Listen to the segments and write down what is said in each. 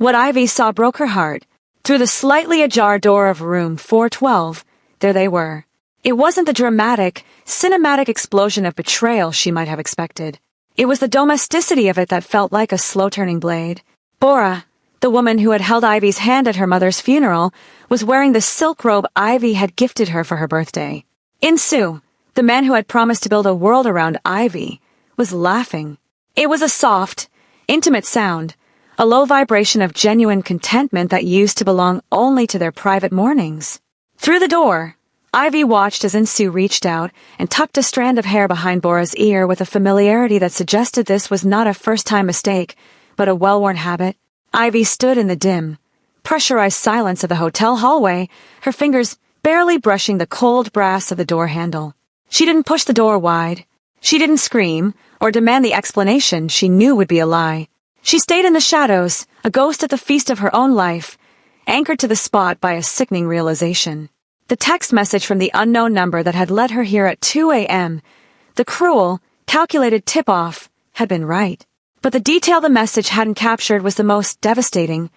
What Ivy saw broke her heart. Through the slightly ajar door of room 412, there they were. It wasn't the dramatic, cinematic explosion of betrayal she might have expected. It was the domesticity of it that felt like a slow-turning blade. Bora, the woman who had held Ivy's hand at her mother's funeral, was wearing the silk robe Ivy had gifted her for her birthday. Insu, the man who had promised to build a world around Ivy, was laughing. It was a soft, intimate sound, a low vibration of genuine contentment that used to belong only to their private mornings. Through the door, Ivy watched as Insu reached out and tucked a strand of hair behind Bora's ear with a familiarity that suggested this was not a first-time mistake, but a well-worn habit. Ivy stood in the dim, pressurized silence of the hotel hallway, her fingers barely brushing the cold brass of the door handle. She didn't push the door wide. She didn't scream or demand the explanation she knew would be a lie. She stayed in the shadows, a ghost at the feast of her own life, anchored to the spot by a sickening realization. The text message from the unknown number that had led her here at 2 a.m., the cruel, calculated tip-off, had been right. But the detail the message hadn't captured was the most devastating.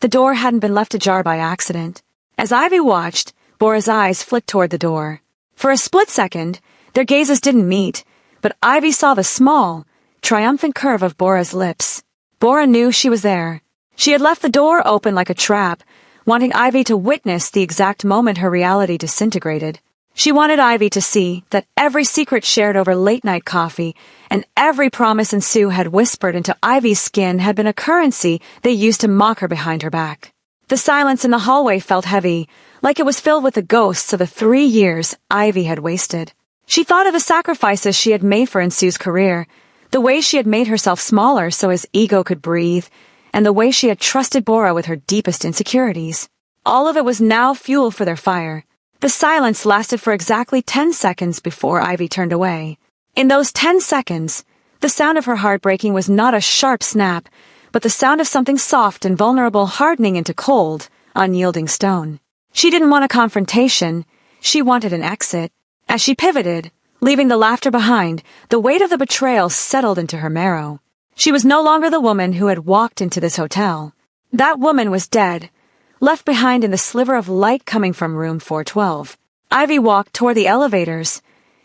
The door hadn't been left ajar by accident. As Ivy watched, Bora's eyes flicked toward the door. For a split second, their gazes didn't meet, but Ivy saw the small, triumphant curve of Bora's lips. Bora knew she was there. She had left the door open like a trap, wanting Ivy to witness the exact moment her reality disintegrated. She wanted Ivy to see that every secret shared over late-night coffee and every promise Insu had whispered into Ivy's skin had been a currency they used to mock her behind her back. The silence in the hallway felt heavy, like it was filled with the ghosts of the 3 years Ivy had wasted. She thought of the sacrifices she had made for Insu's career, the way she had made herself smaller so his ego could breathe, and the way she had trusted Bora with her deepest insecurities. All of it was now fuel for their fire. The silence lasted for exactly 10 seconds before Ivy turned away. In those 10 seconds, the sound of her heart breaking was not a sharp snap, but the sound of something soft and vulnerable hardening into cold, unyielding stone. She didn't want a confrontation. She wanted an exit. As she pivoted, leaving the laughter behind, the weight of the betrayal settled into her marrow. She was no longer the woman who had walked into this hotel. That woman was dead, left behind in the sliver of light coming from room 412. Ivy walked toward the elevators,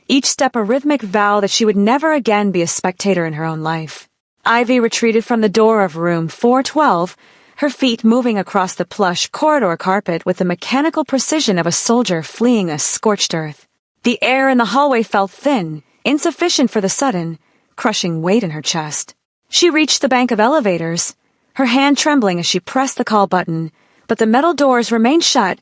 each step a rhythmic vow that she would never again be a spectator in her own life. Ivy retreated from the door of room 412, her feet moving across the plush corridor carpet with the mechanical precision of a soldier fleeing a scorched earth. The air in the hallway felt thin, insufficient for the sudden, crushing weight in her chest. She reached the bank of elevators, her hand trembling as she pressed the call button, but the metal doors remained shut,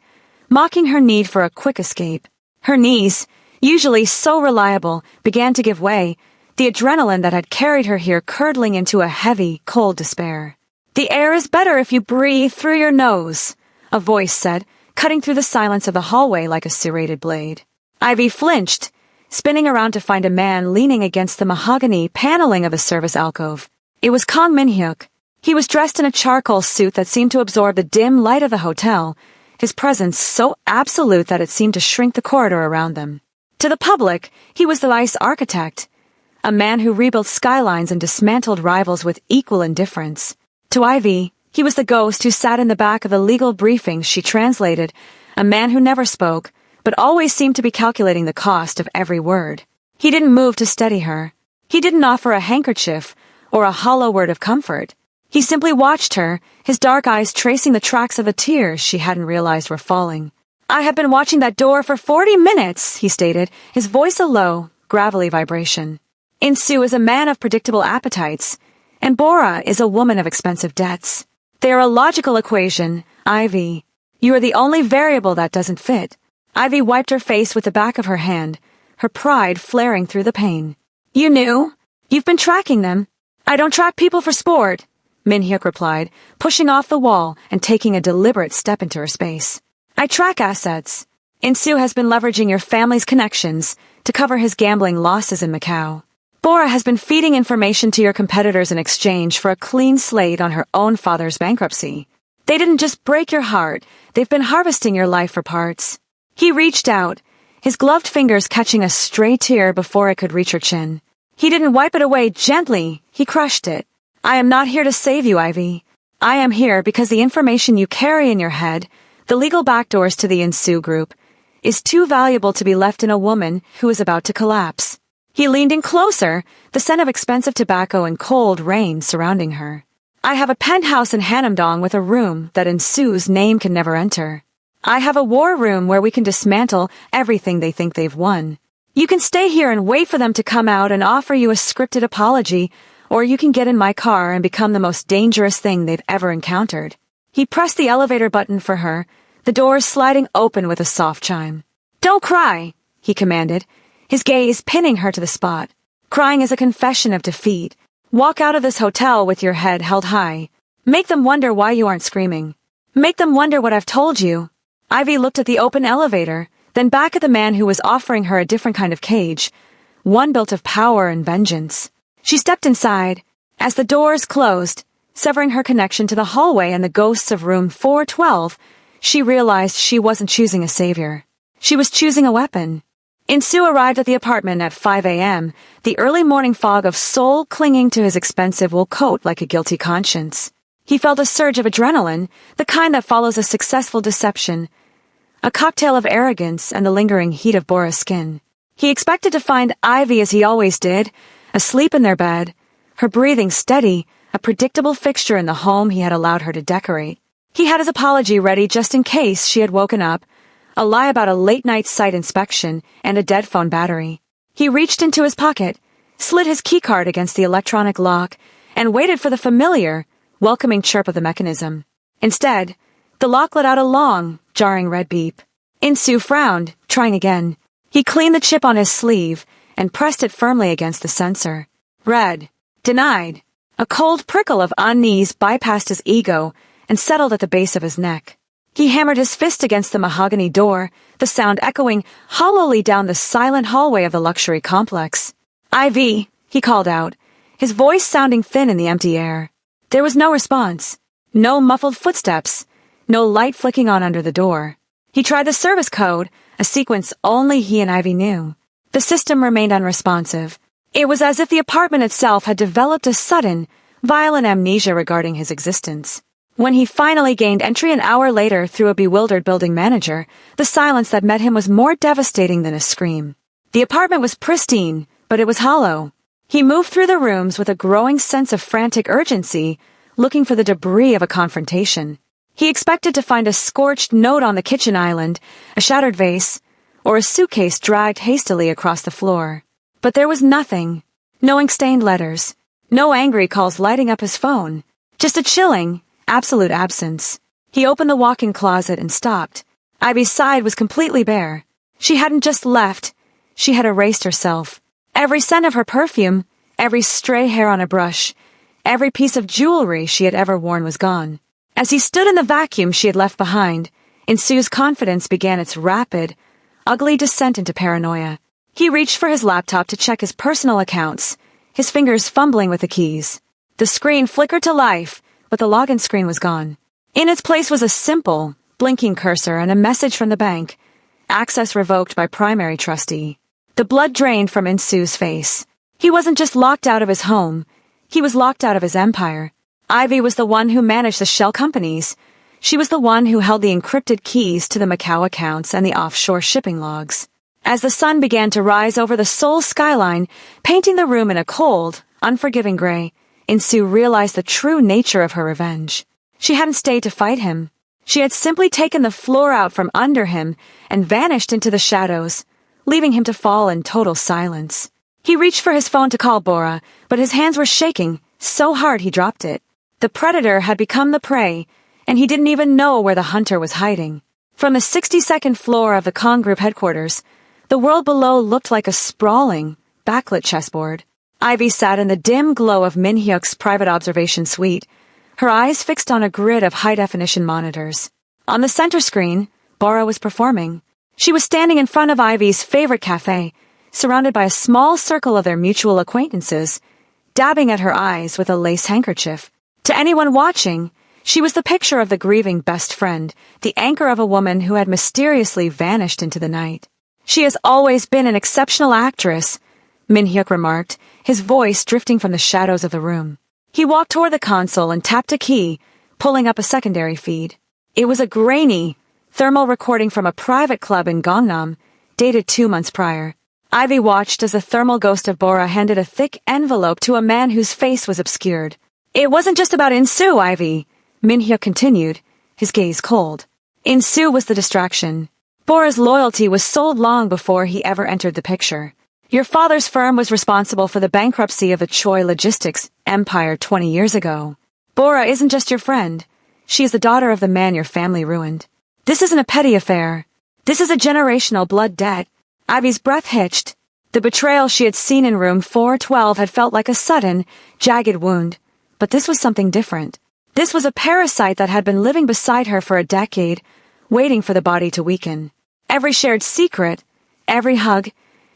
mocking her need for a quick escape. Her knees, usually so reliable, began to give way, the adrenaline that had carried her here curdling into a heavy, cold despair. "The air is better if you breathe through your nose," a voice said, cutting through the silence of the hallway like a serrated blade. Ivy flinched, spinning around to find a man leaning against the mahogany paneling of the service alcove. It was Kang Min-hyuk. He was dressed in a charcoal suit that seemed to absorb the dim light of the hotel, his presence so absolute that it seemed to shrink the corridor around them. To the public, he was the vice architect, a man who rebuilt skylines and dismantled rivals with equal indifference. To Ivy, he was the ghost who sat in the back of the legal briefings she translated, a man who never spoke, but always seemed to be calculating the cost of every word. He didn't move to steady her. He didn't offer a handkerchief or a hollow word of comfort. He simply watched her, his dark eyes tracing the tracks of the tears she hadn't realized were falling. "I have been watching that door for 40 minutes, he stated, his voice a low, gravelly vibration. "Insu is a man of predictable appetites, and Bora is a woman of expensive debts. They are a logical equation, Ivy. You are the only variable that doesn't fit." Ivy wiped her face with the back of her hand, her pride flaring through the pain. "You knew? You've been tracking them." "I don't track people for sport," Min-hyuk replied, pushing off the wall and taking a deliberate step into her space. "I track assets. Insu has been leveraging your family's connections to cover his gambling losses in Macau. Bora has been feeding information to your competitors in exchange for a clean slate on her own father's bankruptcy. They didn't just break your heart, they've been harvesting your life for parts." He reached out, his gloved fingers catching a stray tear before it could reach her chin. He didn't wipe it away gently, he crushed it. "I am not here to save you, Ivy. I am here because the information you carry in your head, the legal backdoors to the Ensue group, is too valuable to be left in a woman who is about to collapse. He leaned in closer, the scent of expensive tobacco and cold rain surrounding her. I have a penthouse in Hanamdong with a room that Ensue's name can never enter. I have a war room where we can dismantle everything they think they've won. You can stay here and wait for them to come out and offer you a scripted apology, or you can get in my car and become the most dangerous thing they've ever encountered. He pressed the elevator button for her, the doors sliding open with a soft chime. Don't cry, he commanded, his gaze pinning her to the spot. Crying is a confession of defeat. Walk out of this hotel with your head held high. Make them wonder why you aren't screaming. Make them wonder what I've told you. Ivy looked at the open elevator, then back at the man who was offering her a different kind of cage, one built of power and vengeance. She stepped inside. As the doors closed, severing her connection to the hallway and the ghosts of room 412, she realized she wasn't choosing a savior. She was choosing a weapon. Ensue arrived at the apartment at 5 a.m., the early morning fog of soul clinging to his expensive wool coat like a guilty conscience. He felt a surge of adrenaline, the kind that follows a successful deception, a cocktail of arrogance and the lingering heat of Bora's skin. He expected to find Ivy as he always did, asleep in their bed, her breathing steady, a predictable fixture in the home he had allowed her to decorate. He had his apology ready just in case she had woken up, a lie about a late-night site inspection, and a dead phone battery. He reached into his pocket, slid his keycard against the electronic lock, and waited for the familiar, welcoming chirp of the mechanism. Instead, the lock let out a long, jarring red beep. Ensue frowned, trying again. He cleaned the chip on his sleeve and pressed it firmly against the sensor. Red. Denied. A cold prickle of unease bypassed his ego and settled at the base of his neck. He hammered his fist against the mahogany door, the sound echoing hollowly down the silent hallway of the luxury complex. Ivy, he called out, his voice sounding thin in the empty air. There was no response. No muffled footsteps. No light flicking on under the door. He tried the service code, a sequence only he and Ivy knew. The system remained unresponsive. It was as if the apartment itself had developed a sudden, violent amnesia regarding his existence. When he finally gained entry an hour later through a bewildered building manager, the silence that met him was more devastating than a scream. The apartment was pristine, but it was hollow. He moved through the rooms with a growing sense of frantic urgency, looking for the debris of a confrontation. He expected to find a scorched note on the kitchen island, a shattered vase, or a suitcase dragged hastily across the floor. But there was nothing. No ink-stained letters. No angry calls lighting up his phone. Just a chilling, absolute absence. He opened the walk-in closet and stopped. Ivy's side was completely bare. She hadn't just left. She had erased herself. Every scent of her perfume, every stray hair on a brush, every piece of jewelry she had ever worn was gone. As he stood in the vacuum she had left behind, Ensue's confidence began its rapid, ugly descent into paranoia. He reached for his laptop to check his personal accounts, his fingers fumbling with the keys. The screen flickered to life, but the login screen was gone. In its place was a simple, blinking cursor and a message from the bank. Access revoked by primary trustee. The blood drained from Ensue's face. He wasn't just locked out of his home. He was locked out of his empire. Ivy was the one who managed the shell companies. She was the one who held the encrypted keys to the Macau accounts and the offshore shipping logs. As the sun began to rise over the Seoul skyline, painting the room in a cold, unforgiving gray, Ensue realized the true nature of her revenge. She hadn't stayed to fight him. She had simply taken the floor out from under him and vanished into the shadows, leaving him to fall in total silence. He reached for his phone to call Bora, but his hands were shaking so hard he dropped it. The predator had become the prey, and he didn't even know where the hunter was hiding. From the 62nd floor of the Kong Group headquarters, the world below looked like a sprawling, backlit chessboard. Ivy sat in the dim glow of Min Hyuk's private observation suite, her eyes fixed on a grid of high-definition monitors. On the center screen, Bora was performing. She was standing in front of Ivy's favorite cafe, surrounded by a small circle of their mutual acquaintances, dabbing at her eyes with a lace handkerchief. To anyone watching, she was the picture of the grieving best friend, the anchor of a woman who had mysteriously vanished into the night. She has always been an exceptional actress, Min Hyuk remarked, his voice drifting from the shadows of the room. He walked toward the console and tapped a key, pulling up a secondary feed. It was a grainy, thermal recording from a private club in Gangnam, dated 2 months prior. Ivy watched as the thermal ghost of Bora handed a thick envelope to a man whose face was obscured. It wasn't just about In-soo, Ivy, Min-hyuk continued, his gaze cold. In-soo was the distraction. Bora's loyalty was sold long before he ever entered the picture. Your father's firm was responsible for the bankruptcy of the Choi Logistics empire 20 years ago. Bora isn't just your friend. She is the daughter of the man your family ruined. This isn't a petty affair. This is a generational blood debt. Ivy's breath hitched. The betrayal she had seen in room 412 had felt like a sudden, jagged wound. But this was something different. This was a parasite that had been living beside her for a decade, waiting for the body to weaken. Every shared secret, every hug,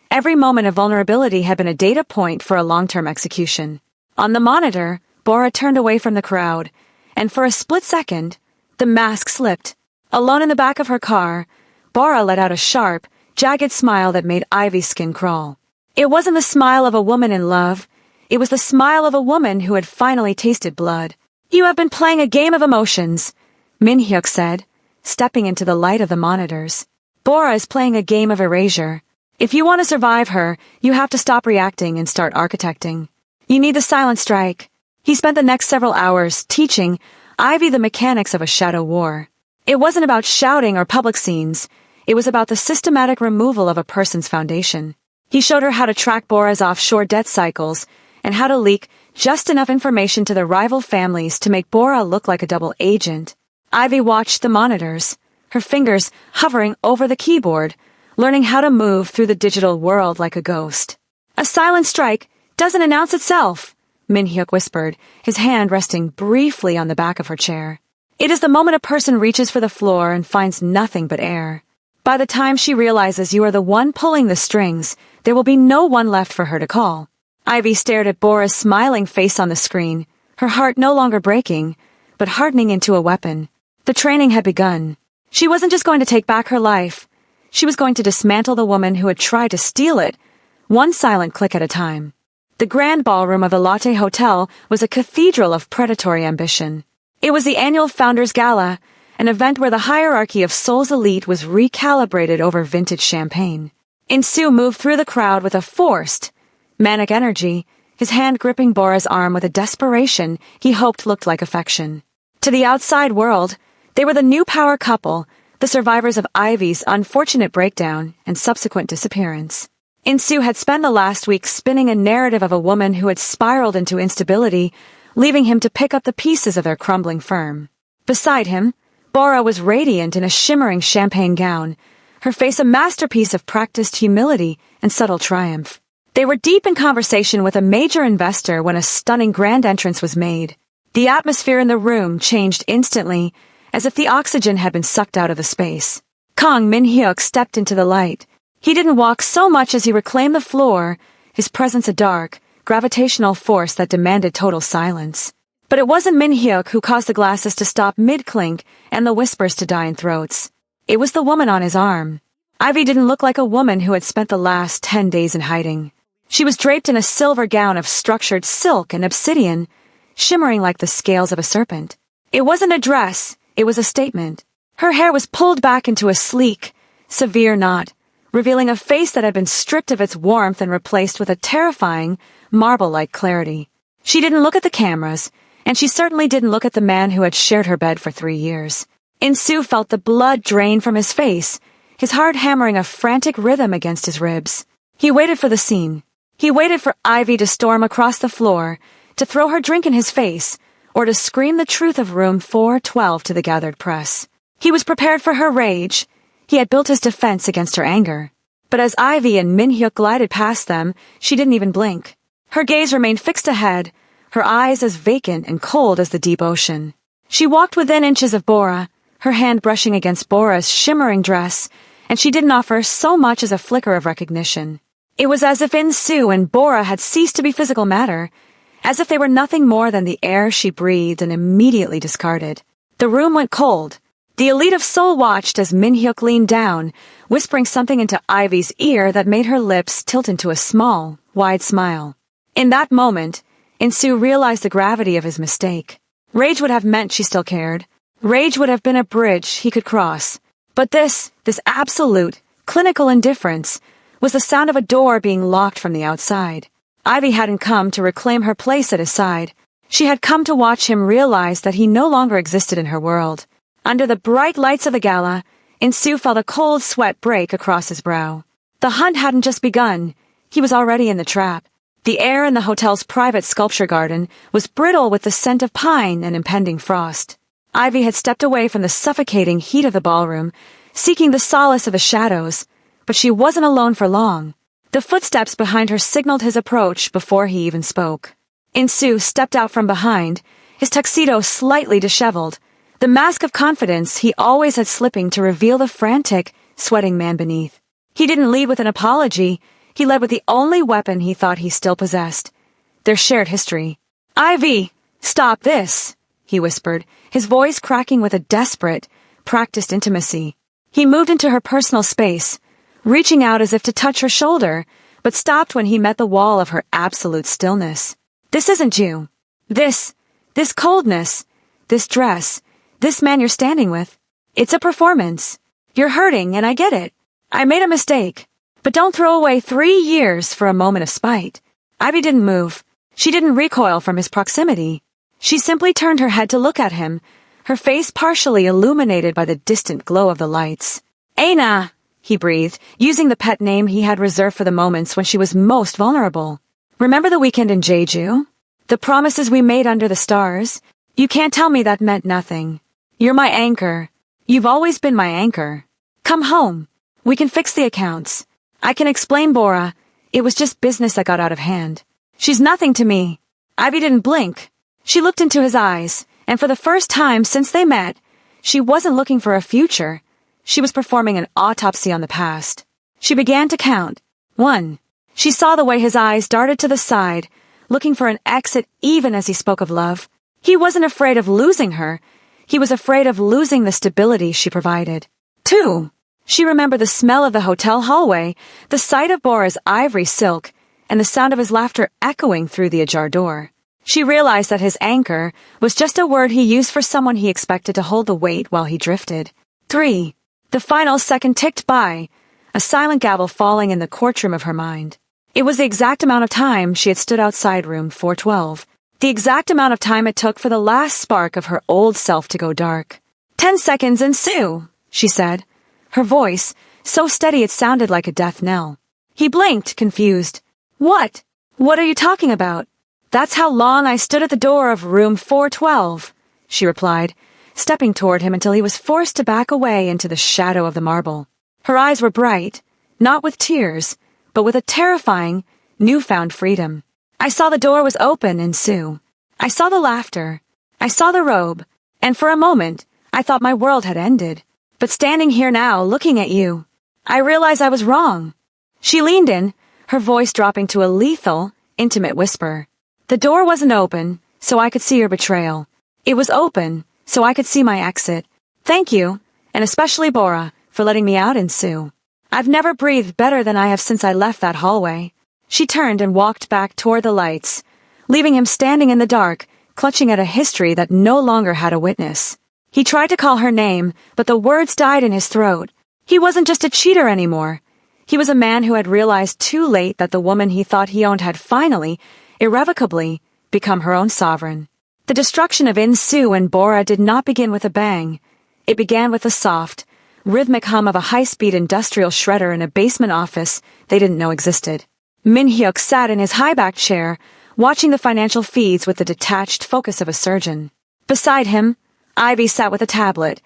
every moment of vulnerability had been a data point for a long-term execution. On the monitor, Bora turned away from the crowd, and for a split second, the mask slipped. Alone in the back of her car, Bora let out a sharp, jagged smile that made Ivy's skin crawl. It wasn't the smile of a woman in love. It was the smile of a woman who had finally tasted blood. You have been playing a game of emotions, Min-hyuk said, stepping into the light of the monitors. Bora is playing a game of erasure. If you want to survive her, you have to stop reacting and start architecting. You need the silent strike. He spent the next several hours teaching Ivy the mechanics of a shadow war. It wasn't about shouting or public scenes. It was about the systematic removal of a person's foundation. He showed her how to track Bora's offshore debt cycles and how to leak just enough information to the rival families to make Bora look like a double agent. Ivy watched the monitors, her fingers hovering over the keyboard, learning how to move through the digital world like a ghost. A silent strike doesn't announce itself, Min-hyuk whispered, his hand resting briefly on the back of her chair. It is the moment a person reaches for the floor and finds nothing but air. By the time she realizes you are the one pulling the strings, there will be no one left for her to call. Ivy stared at Bora's smiling face on the screen, her heart no longer breaking, but hardening into a weapon. The training had begun. She wasn't just going to take back her life. She was going to dismantle the woman who had tried to steal it, one silent click at a time. The grand ballroom of the Lotte Hotel was a cathedral of predatory ambition. It was the annual Founders Gala, an event where the hierarchy of Seoul's elite was recalibrated over vintage champagne. In-soo moved through the crowd with a forced, manic energy, his hand gripping Bora's arm with a desperation he hoped looked like affection. To the outside world, they were the new power couple, the survivors of Ivy's unfortunate breakdown and subsequent disappearance. In-soo had spent the last week spinning a narrative of a woman who had spiraled into instability, leaving him to pick up the pieces of their crumbling firm. Beside him, Bora was radiant in a shimmering champagne gown, her face a masterpiece of practiced humility and subtle triumph. They were deep in conversation with a major investor when a stunning grand entrance was made. The atmosphere in the room changed instantly, as if the oxygen had been sucked out of the space. Kang Min-hyuk stepped into the light. He didn't walk so much as he reclaimed the floor, his presence a dark, gravitational force that demanded total silence. But it wasn't Min-hyuk who caused the glasses to stop mid-clink and the whispers to die in throats. It was the woman on his arm. Ivy didn't look like a woman who had spent the last 10 days in hiding. She was draped in a silver gown of structured silk and obsidian, shimmering like the scales of a serpent. It wasn't a dress, it was a statement. Her hair was pulled back into a sleek, severe knot, revealing a face that had been stripped of its warmth and replaced with a terrifying, marble-like clarity. She didn't look at the cameras, and she certainly didn't look at the man who had shared her bed for 3 years. In-soo felt the blood drain from his face, his heart hammering a frantic rhythm against his ribs. He waited for the scene. He waited for Ivy to storm across the floor, to throw her drink in his face, or to scream the truth of room 412 to the gathered press. He was prepared for her rage. He had built his defense against her anger. But as Ivy and Min-hyuk glided past them, she didn't even blink. Her gaze remained fixed ahead, her eyes as vacant and cold as the deep ocean. She walked within inches of Bora, her hand brushing against Bora's shimmering dress, and she didn't offer so much as a flicker of recognition. It was as if In-soo and Bora had ceased to be physical matter, as if they were nothing more than the air she breathed and immediately discarded. The room went cold. The elite of Seoul watched as Min-hyuk leaned down, whispering something into Ivy's ear that made her lips tilt into a small, wide smile. In that moment, In-soo realized the gravity of his mistake. Rage would have meant she still cared. Rage would have been a bridge he could cross. But this absolute, clinical indifference was the sound of a door being locked from the outside. Ivy hadn't come to reclaim her place at his side. She had come to watch him realize that he no longer existed in her world. Under the bright lights of the gala, Insoo felt a cold sweat break across his brow. The hunt hadn't just begun. He was already in the trap. The air in the hotel's private sculpture garden was brittle with the scent of pine and impending frost. Ivy had stepped away from the suffocating heat of the ballroom, seeking the solace of the shadows, but she wasn't alone for long. The footsteps behind her signaled his approach before he even spoke. Insoo stepped out from behind, his tuxedo slightly disheveled, the mask of confidence he always had slipping to reveal the frantic, sweating man beneath. He didn't lead with an apology. He led with the only weapon he thought he still possessed: their shared history. "Ivy, stop this," he whispered, his voice cracking with a desperate, practiced intimacy. He moved into her personal space, reaching out as if to touch her shoulder, but stopped when he met the wall of her absolute stillness. "This isn't you. This coldness, this dress, this man you're standing with, it's a performance. You're hurting, and I get it. I made a mistake. But don't throw away 3 years for a moment of spite." Ivy didn't move. She didn't recoil from his proximity. She simply turned her head to look at him, her face partially illuminated by the distant glow of the lights. "Aina," he breathed, using the pet name he had reserved for the moments when she was most vulnerable. "Remember the weekend in Jeju? The promises we made under the stars? You can't tell me that meant nothing. You're my anchor. You've always been my anchor. Come home. We can fix the accounts. I can explain, Bora. It was just business that got out of hand. She's nothing to me." Ivy didn't blink. She looked into his eyes, and for the first time since they met, she wasn't looking for a future. She was performing an autopsy on the past. She began to count. 1. She saw the way his eyes darted to the side, looking for an exit even as he spoke of love. He wasn't afraid of losing her. He was afraid of losing the stability she provided. 2. She remembered the smell of the hotel hallway, the sight of Bora's ivory silk, and the sound of his laughter echoing through the ajar door. She realized that his anchor was just a word he used for someone he expected to hold the weight while he drifted. 3. The final second ticked by, a silent gavel falling in the courtroom of her mind. It was the exact amount of time she had stood outside room 412. The exact amount of time it took for the last spark of her old self to go dark. 10 seconds ensue, she said, her voice so steady it sounded like a death knell. He blinked, confused. What? What are you talking about? That's how long I stood at the door of room 412, she replied, stepping toward him until he was forced to back away into the shadow of the marble. Her eyes were bright, not with tears, but with a terrifying, newfound freedom. I saw the door was open, Insoo. I saw the laughter. I saw the robe, and for a moment, I thought my world had ended. But standing here now, looking at you, I realized I was wrong. She leaned in, her voice dropping to a lethal, intimate whisper. The door wasn't open, so I could see your betrayal. It was open, so I could see my exit. Thank you, and especially Bora, for letting me out, Insoo. I've never breathed better than I have since I left that hallway. She turned and walked back toward the lights, leaving him standing in the dark, clutching at a history that no longer had a witness. He tried to call her name, but the words died in his throat. He wasn't just a cheater anymore. He was a man who had realized too late that the woman he thought he owned had finally, irrevocably, become her own sovereign. The destruction of Insoo and Bora did not begin with a bang. It began with a soft, rhythmic hum of a high-speed industrial shredder in a basement office they didn't know existed. Min-hyuk sat in his high-backed chair, watching the financial feeds with the detached focus of a surgeon. Beside him, Ivy sat with a tablet,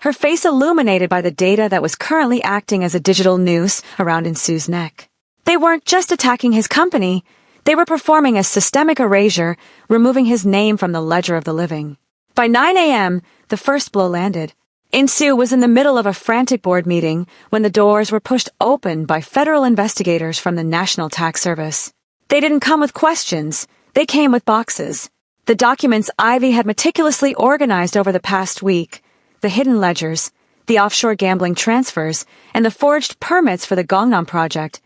her face illuminated by the data that was currently acting as a digital noose around Insoo's neck. They weren't just attacking his company, they were performing a systemic erasure, removing his name from the ledger of the living. By 9 a.m., the first blow landed. Insoo was in the middle of a frantic board meeting when the doors were pushed open by federal investigators from the National Tax Service. They didn't come with questions, they came with boxes. The documents Ivy had meticulously organized over the past week, the hidden ledgers, the offshore gambling transfers, and the forged permits for the Gangnam project,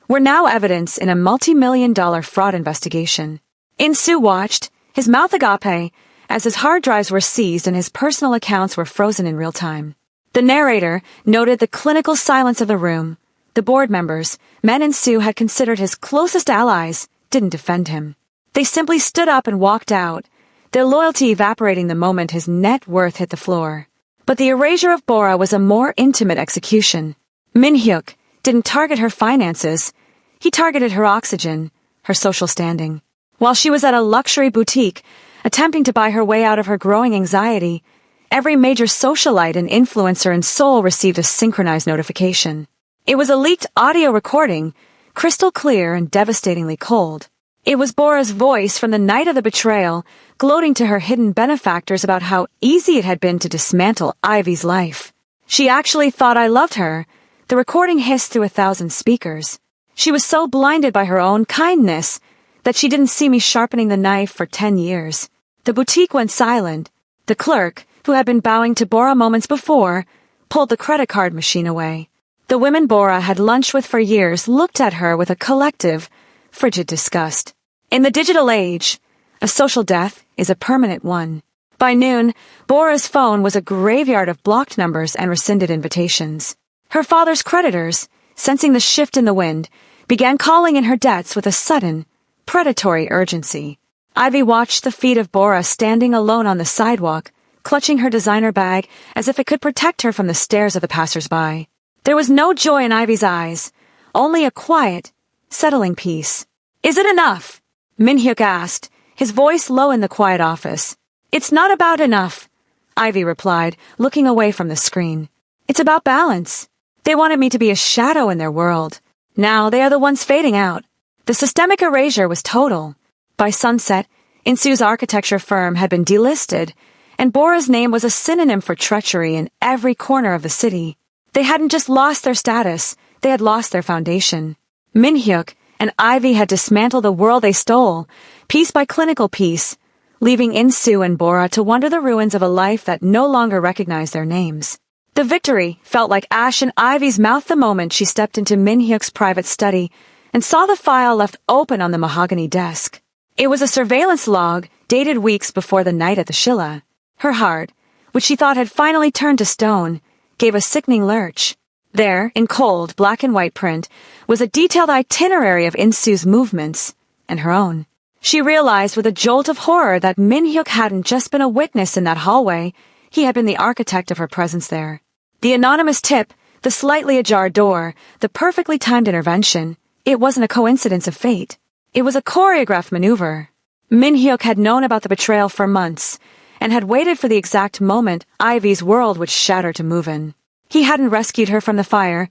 were now evidence in a multi-million-dollar fraud investigation. Insoo watched, his mouth agape, as his hard drives were seized and his personal accounts were frozen in real time. The narrator noted the clinical silence of the room. The board members, Men and Sue had considered his closest allies, didn't defend him. They simply stood up and walked out, their loyalty evaporating the moment his net worth hit the floor. But the erasure of Bora was a more intimate execution. Min-hyuk didn't target her finances. He targeted her oxygen, her social standing. While she was at a luxury boutique, attempting to buy her way out of her growing anxiety, every major socialite and influencer in Seoul received a synchronized notification. It was a leaked audio recording, crystal clear and devastatingly cold. It was Bora's voice from the night of the betrayal, gloating to her hidden benefactors about how easy it had been to dismantle Ivy's life. She actually thought I loved her. The recording hissed through 1,000 speakers. She was so blinded by her own kindness that she didn't see me sharpening the knife for 10 years. The boutique went silent. The clerk, who had been bowing to Bora moments before, pulled the credit card machine away. The women Bora had lunched with for years looked at her with a collective, frigid disgust. In the digital age, a social death is a permanent one. By noon, Bora's phone was a graveyard of blocked numbers and rescinded invitations. Her father's creditors, sensing the shift in the wind, began calling in her debts with a sudden, predatory urgency. Ivy watched the feet of Bora standing alone on the sidewalk, clutching her designer bag as if it could protect her from the stares of the passers-by. There was no joy in Ivy's eyes, only a quiet, settling peace. "Is it enough?" Min-hyuk asked, his voice low in the quiet office. "It's not about enough," Ivy replied, looking away from the screen. "It's about balance. They wanted me to be a shadow in their world. Now they are the ones fading out." The systemic erasure was total. By sunset, Insu's architecture firm had been delisted, and Bora's name was a synonym for treachery in every corner of the city. They hadn't just lost their status, they had lost their foundation. Min-hyuk and Ivy had dismantled the world they stole, piece by clinical piece, leaving Insu and Bora to wander the ruins of a life that no longer recognized their names. The victory felt like ash in Ivy's mouth the moment she stepped into Min-hyuk's private study and saw the file left open on the mahogany desk. It was a surveillance log dated weeks before the night at the Shilla. Her heart, which she thought had finally turned to stone, gave a sickening lurch. There, in cold, black and white print, was a detailed itinerary of Insu's movements, and her own. She realized with a jolt of horror that Min-hyuk hadn't just been a witness in that hallway, he had been the architect of her presence there. The anonymous tip, the slightly ajar door, the perfectly timed intervention, it wasn't a coincidence of fate. It was a choreographed maneuver. Min-hyuk had known about the betrayal for months, and had waited for the exact moment Ivy's world would shatter to move in. He hadn't rescued her from the fire.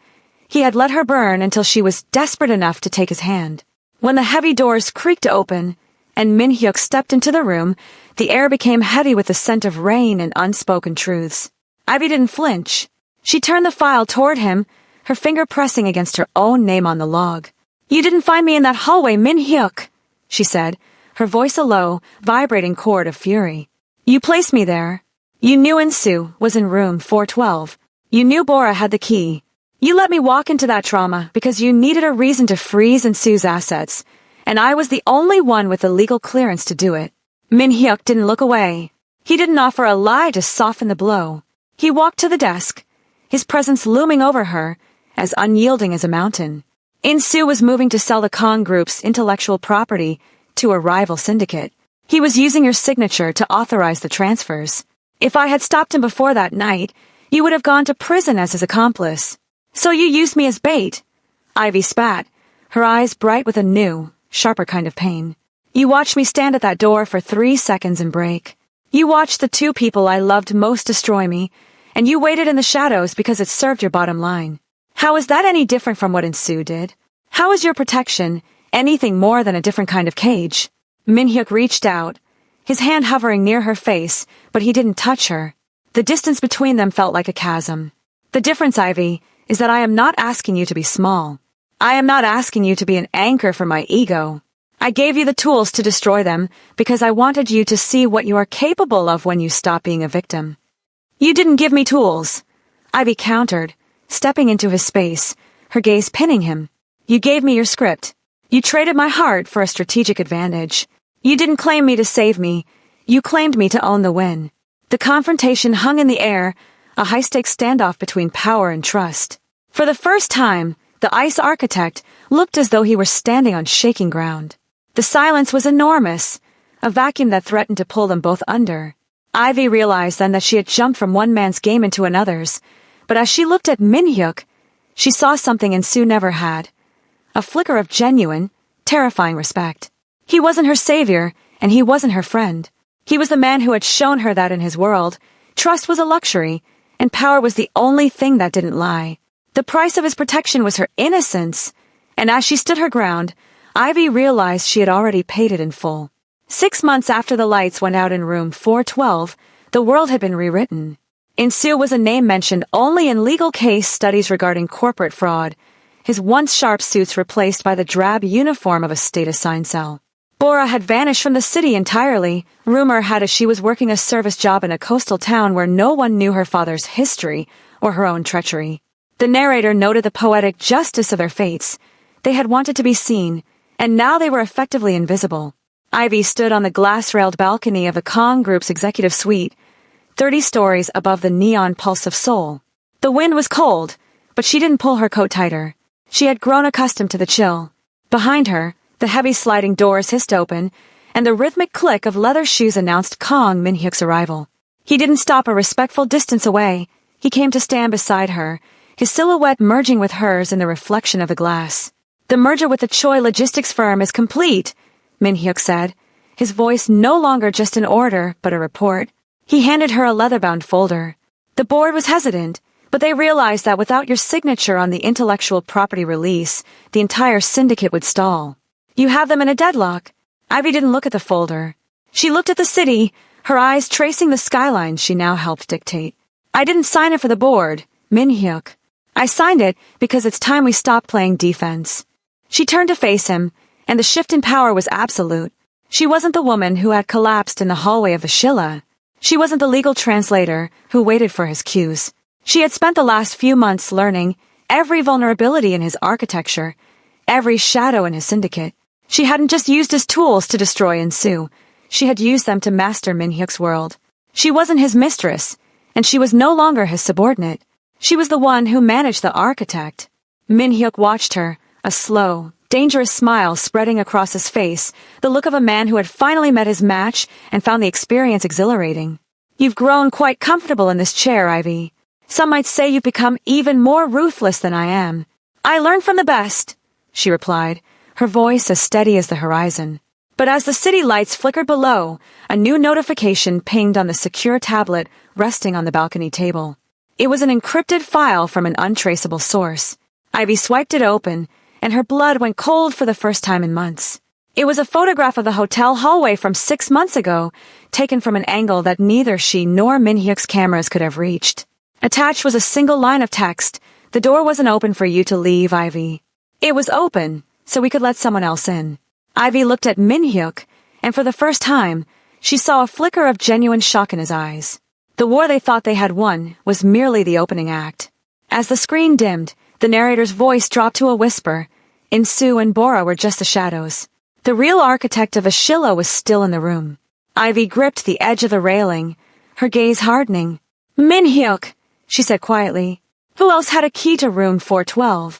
He had let her burn until she was desperate enough to take his hand. When the heavy doors creaked open, and Min-hyuk stepped into the room, the air became heavy with the scent of rain and unspoken truths. Ivy didn't flinch. She turned the file toward him, her finger pressing against her own name on the log. "You didn't find me in that hallway, Min-hyuk," she said, her voice a low, vibrating chord of fury. "You placed me there. You knew Insu was in room 412. You knew Bora had the key. You let me walk into that trauma because you needed a reason to freeze Insu's assets, and I was the only one with the legal clearance to do it." Min-hyuk didn't look away. He didn't offer a lie to soften the blow. He walked to the desk, his presence looming over her, as unyielding as a mountain. Insu was moving to sell the Kong Group's intellectual property to a rival syndicate. He was using your signature to authorize the transfers. If I had stopped him before that night, you would have gone to prison as his accomplice. So you used me as bait. Ivy spat, her eyes bright with a new, sharper kind of pain. You watched me stand at that door for 3 seconds and break. You watched the two people I loved most destroy me, and you waited in the shadows because it served your bottom line. How is that any different from what Insu did? How is your protection anything more than a different kind of cage? Min-hyuk reached out, his hand hovering near her face, but he didn't touch her. The distance between them felt like a chasm. The difference, Ivy, is that I am not asking you to be small. I am not asking you to be an anchor for my ego. I gave you the tools to destroy them because I wanted you to see what you are capable of when you stop being a victim. You didn't give me tools. Ivy countered, stepping into his space, her gaze pinning him. You gave me your script. You traded my heart for a strategic advantage. You didn't claim me to save me. You claimed me to own the win. The confrontation hung in the air, a high-stakes standoff between power and trust. For the first time, the ice architect looked as though he were standing on shaking ground. The silence was enormous, a vacuum that threatened to pull them both under. Ivy realized then that she had jumped from one man's game into another's, but as she looked at Min-hyuk, she saw something In-soo never had. A flicker of genuine, terrifying respect. He wasn't her savior, and he wasn't her friend. He was the man who had shown her that in his world, trust was a luxury, and power was the only thing that didn't lie. The price of his protection was her innocence, and as she stood her ground, Ivy realized she had already paid it in full. 6 months after the lights went out in room 412, the world had been rewritten. In-soo was a name mentioned only in legal case studies regarding corporate fraud, his once sharp suits replaced by the drab uniform of a state-assigned cell. Bora had vanished from the city entirely. Rumor had it she was working a service job in a coastal town where no one knew her father's history or her own treachery. The narrator noted the poetic justice of their fates. They had wanted to be seen, and now they were effectively invisible. Ivy stood on the glass-railed balcony of the Kong Group's executive suite, 30 stories above the neon pulse of Seoul. The wind was cold, but she didn't pull her coat tighter. She had grown accustomed to the chill. Behind her, the heavy sliding doors hissed open, and the rhythmic click of leather shoes announced Kong Min-hyuk's arrival. He didn't stop a respectful distance away. He came to stand beside her, his silhouette merging with hers in the reflection of the glass. The merger with the Choi logistics firm is complete, Min-hyuk said, his voice no longer just an order, but a report. He handed her a leather-bound folder. The board was hesitant, but they realized that without your signature on the intellectual property release, the entire syndicate would stall. You have them in a deadlock. Ivy didn't look at the folder. She looked at the city, her eyes tracing the skyline she now helped dictate. I didn't sign it for the board, Min-hyuk. I signed it because it's time we stopped playing defense. She turned to face him, and the shift in power was absolute. She wasn't the woman who had collapsed in the hallway of the Shilla. She wasn't the legal translator who waited for his cues. She had spent the last few months learning every vulnerability in his architecture, every shadow in his syndicate. She hadn't just used his tools to destroy In-soo. She had used them to master Min-hyuk's world. She wasn't his mistress, and she was no longer his subordinate. She was the one who managed the architect. Min-hyuk watched her, a slow, dangerous smile spreading across his face, the look of a man who had finally met his match and found the experience exhilarating. You've grown quite comfortable in this chair, Ivy. Some might say you've become even more ruthless than I am. I learned from the best, she replied, her voice as steady as the horizon. But as the city lights flickered below, a new notification pinged on the secure tablet resting on the balcony table. It was an encrypted file from an untraceable source. Ivy swiped it open, and her blood went cold for the first time in months. It was a photograph of the hotel hallway from 6 months ago, taken from an angle that neither she nor Min-hyuk's cameras could have reached. Attached was a single line of text. The door wasn't open for you to leave, Ivy. It was open, so we could let someone else in. Ivy looked at Min-hyuk, and for the first time, she saw a flicker of genuine shock in his eyes. The war they thought they had won was merely the opening act. As the screen dimmed, the narrator's voice dropped to a whisper. In-soo and Bora were just the shadows. The real architect of Ashilla was still in the room. Ivy gripped the edge of the railing, her gaze hardening. Min-hyuk, she said quietly. Who else had a key to room 412?